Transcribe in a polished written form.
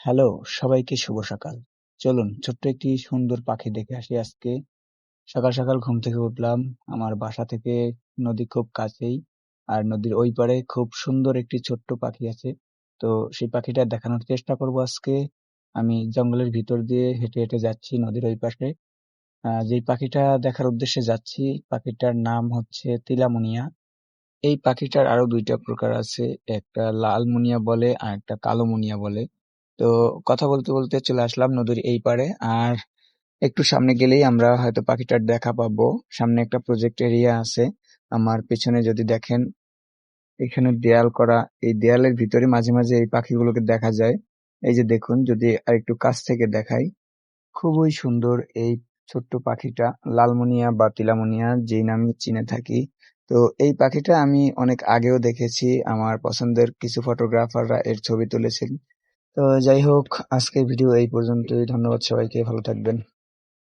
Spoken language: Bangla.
হ্যালো, সবাইকে শুভ সকাল। চলুন ছোট্ট একটি সুন্দর পাখি দেখে আসি আজকে। সকাল সকাল ঘুম থেকে উঠলাম। আমার বাসা থেকে নদী খুব কাছেই। আর নদীর ওই পারে খুব সুন্দর একটি ছোট্ট পাখি আছে। তো সেই পাখিটা দেখানোর চেষ্টা করব আজকে। আমি জঙ্গলের ভিতর দিয়ে হেঁটে হেঁটে যাচ্ছি নদীর ওই পাশে। যেই পাখিটা দেখার উদ্দেশ্যে যাচ্ছি, পাখিটার নাম হচ্ছে তিলামুনিয়া। এই পাখিটার আরো দুইটা প্রকার আছে, একটা লাল মুনিয়া বলে আর একটা কালো মুনিয়া বলে। তো কথা বলতে বলতে চলে আসলাম নদীর এই পারে। আর একটু সামনে গেলেই আমরা হয়তো পাখিটার দেখা পাবো। সামনে একটা প্রজেক্ট এরিয়া আছে। আমার পেছনে যদি দেখেন, এখানে দেয়াল করা। এই দেয়ালের ভিতরে মাঝে মাঝে এই পাখিগুলোকে দেখা যায়। এই যে দেখুন, যদি আর একটু কাছ থেকে দেখাই, খুবই সুন্দর এই ছোট্ট পাখিটা, লালমুনিয়া বা তিলামুনিয়া যেই নামে চিনে থাকি। তো এই পাখিটা আমি অনেক আগেও দেখেছি, আমার পছন্দের কিছু ফটোগ্রাফাররা এর ছবি তুলেছেন। তো যাই হোক, আজকের ভিডিও এই পর্যন্তই। ধন্যবাদ সবাইকে, ভালো থাকবেন।